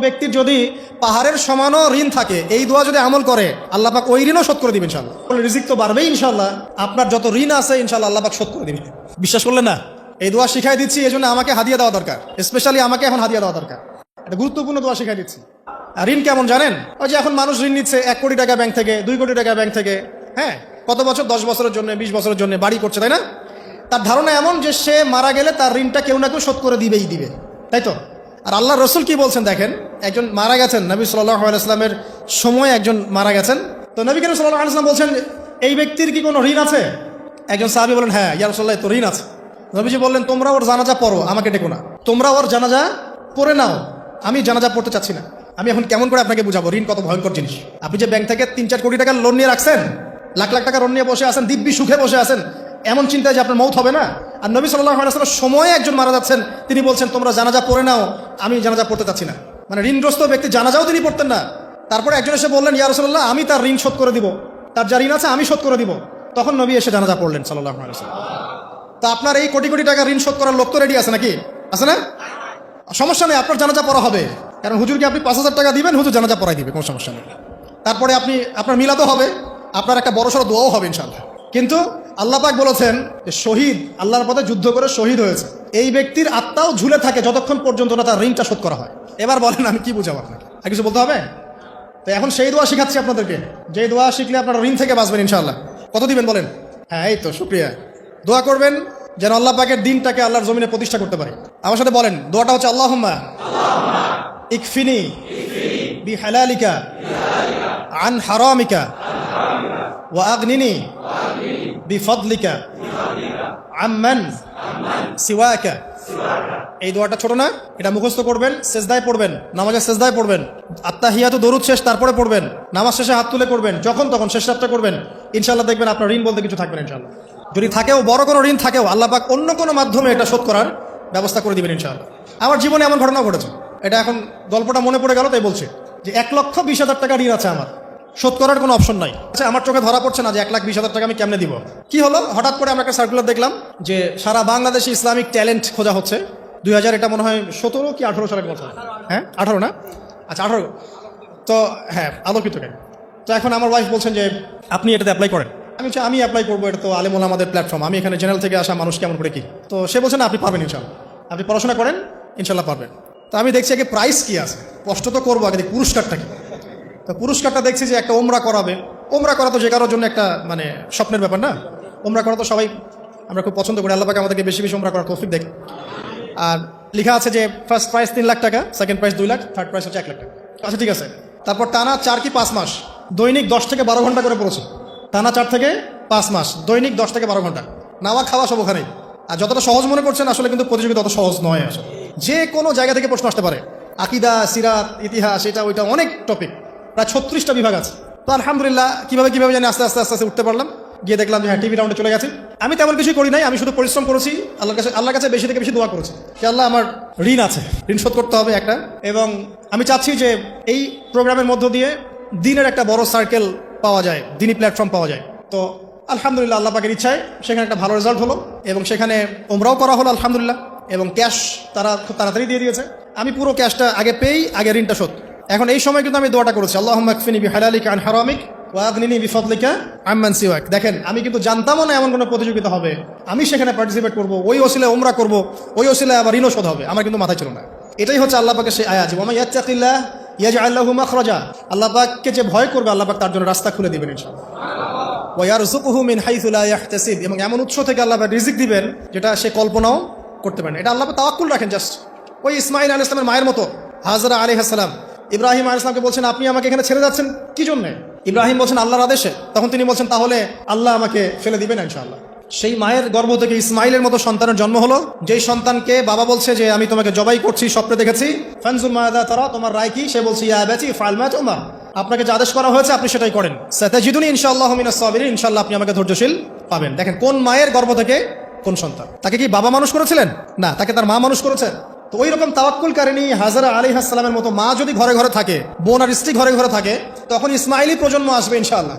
ব্যক্তির যদি পাহাড়ের সমানও ঋণ থাকে, এই দোয়া যদি আমল করে আল্লাহ পাক ওই ঋণও শোধ করে দিবেন ইনশাআল্লাহ। রিজিক তো বাড়বেই ইনশাআল্লাহ, আপনার যত ঋণ আছে ইনশাআল্লাহ আল্লাহ পাক শোধ করে দিবেন। বিশ্বাস করলেন না? এই দোয়া শিখাই দিচ্ছি, এই জন্য আমাকে হাদিয়া দেওয়া দরকার, স্পেশালি আমাকে এখন হাদিয়া দেওয়া দরকার। এটা গুরুত্বপূর্ণ দোয়া শিখাই দিচ্ছি। আর ঋণ কেমন জানেন? ওই যে এখন মানুষ ঋণ নিচ্ছে 1 কোটি টাকা ব্যাংক থেকে, 2 কোটি টাকা ব্যাংক থেকে, হ্যাঁ, কত বছর, 10 বছরের জন্য, 20 বছরের জন্য বাড়ি করছে, তাই না? তার ধারণা এমন যে সে মারা গেলে তার ঋণটা কেউ না কেউ শোধ করে দিবেই দিবে, তাই তো? আর আল্লাহ রসুল কি বলছেন দেখেন, একজন মারা গেছেন, নবী সাল্লাল্লাহু আলাইহি ওয়াসাল্লামের সময় একজন মারা গেছেন। তো নবী করিম সাল্লাল্লাহু আলাইহি ওয়াসাল্লাম বলছেন, এই ব্যক্তির কি কোনো ঋণ আছে? একজন সাহাবী বলেন, হ্যাঁ ইয়া রাসূলুল্লাহ, তো ঋণ আছে। নবীজি বললেন, তোমরা ওর জানাজা পড়ো, আমাকে ডেকো না, তোমরা ওর জানাজা পড়ে নাও, আমি জানাজা পড়তে চাচ্ছি না। আমি এখন কেমন করে আপনাকে বুঝাবো ঋণ কত ভয়ঙ্কর জিনিস? আপনি যে ব্যাংক থেকে 3-4 কোটি টাকার লোন নিয়ে রাখছেন, লাখ লাখ টাকা লোন নিয়ে বসে আছেন, দিব্যি সুখে বসে আছেন, এমন চিন্তায় যে আপনার মৌত হবে না। আর নবী সাল্লাল্লাহু আলাইহি ওয়াসাল্লামের সময়ে একজন মারা যাচ্ছেন, তিনি বলছেন তোমরা জানাজা পড়ে নাও, আমি জানাজা পড়তে চাচ্ছি না। মানে ঋণগ্রস্ত ব্যক্তি জানাজাও তিনি পড়তেন না। তারপরে একজন এসে বললেন, ইয়া রাসূলুল্লাহ, আমি তার ঋণ শোধ করে দিব, তার যা ঋণ আছে আমি শোধ করে দিব। তখন নবী এসে জানাজা পড়লেন সাল্লাল্লাহু আলাইহি ওয়াসাল্লাম। তা আপনার এই কোটি কোটি টাকা ঋণ শোধ করার লোক তো রেডি আছে নাকি? আছে না? সমস্যা নেই, আপনার জানাজা পড়া হবে। কারণ হুজুরকে আপনি 5,000 টাকা দিবেন, হুজুর জানাজা পড়াই দিবে, কোনো সমস্যা নেই। তারপরে আপনার মিলাদও হবে, আপনার একটা বড়সড় দোয়াও হবে ইনশাআল্লাহ। কিন্তু আল্লাহ পাক বলেছেন যে শহীদ, আল্লাহর পথে যুদ্ধ করে শহীদ হয়েছে, এই ব্যক্তির আত্মাও ঝুলে থাকে যতক্ষণ পর্যন্ত না তার ঋণটা শোধ করা হয়। এবার বলেন আমি কি বুঝাবো আপনাকে? আর কিছু বলতে হবে? তো এখন সেই দোয়া শিখাচ্ছি আপনাদেরকে, যে দোয়া শিখলে আপনারা ঋণ থেকে বাঁচবেন ইনশাআল্লাহ। কত দিবেন বলেন? হ্যাঁ, এই তো শুকরিয়া। দোয়া করবেন যেন আল্লাহ পাকের দিনটাকে আল্লাহর জমিনে প্রতিষ্ঠা করতে পারে। আমার সাথে বলেন, দোয়াটা হচ্ছে আল্লাহুম্মা ইকফিনি বিহালালিকা আন হারামিকা ওয়া আগনিনি বিফদলিকা আম্মান সিওয়াকা। এই দোয়াটা ছোট না, এটা মুখস্থ করবেন, সেজদায় পড়বেন, নামাজের সেজদায় পড়বেন, আত্তাহিয়াতু দরুদ শেষ তারপরে পড়বেন, নামাজ শেষে হাত তুলে করবেন, যখন তখন শেষ রাতটা করবেন। ইনশাআল্লাহ দেখবেন আপনার ঋণ বলতে কিছু থাকবে না ইনশাআল্লাহ। যদি থাকেও, বড় কোনো ঋণ থাকেও, আল্লাহ পাক অন্য কোনো মাধ্যমে এটা শোধ করার ব্যবস্থা করে দিবেন ইনশাআল্লাহ। আমার জীবনে এমন ঘটনা ঘটেছে, এটা এখন গল্পটা মনে পড়ে গেল তাই বলছে, যে 1,20,000 টাকা ঋণ আছে আমার, শোধ করার কোনো অপশন নাই। আচ্ছা, আমার চোখে ধরা পড়ছে না যে 1,20,000 টাকা আমি কেমনে দিব। কি হলো, হঠাৎ করে আমরা একটা সার্কুলার দেখলাম যে সারা বাংলাদেশে ইসলামিক ট্যালেন্ট খোঁজা হচ্ছে। 2000 এটা মনে হয় 17 কি 18 সালের কথা, হ্যাঁ 18 না, আচ্ছা 18। তো হ্যাঁ, আলোকিত কেন। তো এখন আমার ওয়াইফ বলছেন যে আপনি এটাতে অ্যাপ্লাই করেন। আমি অ্যাপ্লাই করবো, এটা তো আলেম ওলামাদের প্ল্যাটফর্ম, আমি এখানে জেনারেল থেকে আসা মানুষ কেমন করে কি। তো সে বলছেন আপনি পারবেন ইনশাল্লাহ, আপনি পড়াশোনা করেন ইনশাল্লাহ পারবেন। তো আমি দেখছি আগে প্রাইস কি আছে, কষ্ট তো করবো, আগে পুরস্কারটা কি। তো পুরস্কারটা দেখছি যে একটা ওমরা করাবে। ওমরা করা তো যে কারোর জন্য একটা মানে স্বপ্নের ব্যাপার না। ওমরা করা তো সবাই আমরা খুব পছন্দ করি, আল্লাহ পাক আমাদেরকে বেশি বেশি ওমরা করার তৌফিক দেখ। আর লেখা আছে যে ফার্স্ট প্রাইস 3 লাখ টাকা, second prize 2 lakh, third price হচ্ছে 1 লাখ টাকা। আচ্ছা ঠিক আছে। তারপর টানা 4 কি 5 মাস দৈনিক 10 থেকে 12 ঘন্টা করে পড়েছে। টানা 4 থেকে 5 মাস দৈনিক 10 থেকে 12 ঘন্টা, নাওয়া খাওয়া সব ওখানেই। আর যতটা সহজ মনে করছেন আসলে কিন্তু প্রতিযোগিতা অত সহজ নয়। আসলে যে কোনো জায়গা থেকে প্রশ্ন আসতে পারে, আকিদা, সিরাত, ইতিহাস, এটা ওইটা অনেক টপিক, প্রায় 36টা বিভাগ আছে। তো আলহামদুলিল্লাহ কিভাবে জানি আস্তে আস্তে উঠতে পারলাম। গিয়ে দেখলাম যে হ্যাঁ, টিভি রাউন্ডে চলে গেছি। আমি তেমন কিছুই করি নাই, আমি শুধু পরিশ্রম করেছি, আল্লাহর কাছে বেশি থেকে বেশি দোয়া করেছি যে আল্লাহ আমার ঋণ আছে, ঋণ শোধ করতে হবে একটা। এবং আমি চাচ্ছি যে এই প্রোগ্রামের মধ্য দিয়ে দিনের একটা বড় সার্কেল পাওয়া যায়, দিনী প্ল্যাটফর্ম পাওয়া যায়। তো আলহামদুলিল্লাহ আল্লাহ পাকের ইচ্ছায় সেখানে একটা ভালো রেজাল্ট হলো এবং সেখানে ওমরাও করা হলো আলহামদুলিল্লাহ। এবং ক্যাশ তারা খুব তাড়াতাড়ি দিয়ে দিয়েছে। আমি পুরো ক্যাশটা আগে পেয়েই আগে ঋণটা শোধ। এখন এই সময় কিন্তু আমি দোয়াটা করেছি, আল্লাহুম্মা কফিনি বিহালালিকা আন হারামিক ওয়া আগনিনি বিফদলিকা আম্মান সিওয়াক। দেখেন, আমি কিন্তু জানতামও না এমন কোনো প্রতিযোগিতা হবে, আমি সেখানে পার্টিসিপেট করব, ওই ওসিলায় ওমরা করব, ওই ওসিলায় আবার ঋণও শোধ হবে, আমার কিন্তু মাথায় ছিল না। এটাই হচ্ছে আল্লাহ পাকের সেই আয়াত, ওয়া মান ইয়াত্তাকিল্লাহ ইয়াজআল লাহু মাখরাজা। আল্লাহ পাককে যে ভয় করবে আল্লাহ পাক তার জন্য রাস্তা খুলে দিবেন ইনশাআল্লাহ। ওয়া ইয়ারযুকুহু মিন হাইসু লা ইয়াহতাসিব। এবং এমন উৎস থেকে আল্লাহ পাক রিজিক দিবেন যেটা সে কল্পনাও করতে পারে না। এটা আল্লাহ পাক তাওয়াক্কুল রাখেন। জাস্ট ওই ইসমাঈল আলাইহিস সালামের মায়ের মতো, হাজরা আলাইহিস সালাম ইব্রাহিম আলাইহিস সালামকে বলছেন আপনি আমাকে এখানে ছেড়ে যাচ্ছেন কি জন্যে? ইব্রাহিম বলছেন আল্লাহর আদেশে। তখন তিনি বলছেন তাহলে আল্লাহ আমাকে ফেলে দিবেন ইনশাআল্লাহ। সেই মায়ের গর্ভ থেকে ইসমাইলের মতো সন্তানের জন্ম হলো, যেই সন্তানকে বাবা বলছে যে আমি তোমাকে জবাই করছি, স্বপ্নে দেখেছি, ফানজুর মাযা তারা, তোমার রায় কি? সে বলছে ইয়া আবাতি ফাআল মা তুমার, আপনাকে যে আদেশ করা হয়েছে আপনি সেটাই করেন, সাতাজিদুনি ইনশাআল্লাহু মিনাস সাবিরিন, ইনশাআল্লাহ আপনি আমাকে ধৈর্যশীল পাবেন। দেখেন কোন মায়ের গর্ভ থেকে কোন সন্তান। তাকে কি বাবা মানুষ করেছিলেন? না, তাকে তার মা মানুষ করেছেন। তো ওই রকম তাওয়াক্কুলকারিনী হাজরা আলাইহিস সালামের মতো মা যদি ঘরে ঘরে থাকে, বোন আর স্ত্রী ঘরে ঘরে থাকে, তখন ইসমাইলি প্রজন্ম আসবে ইনশাআল্লাহ।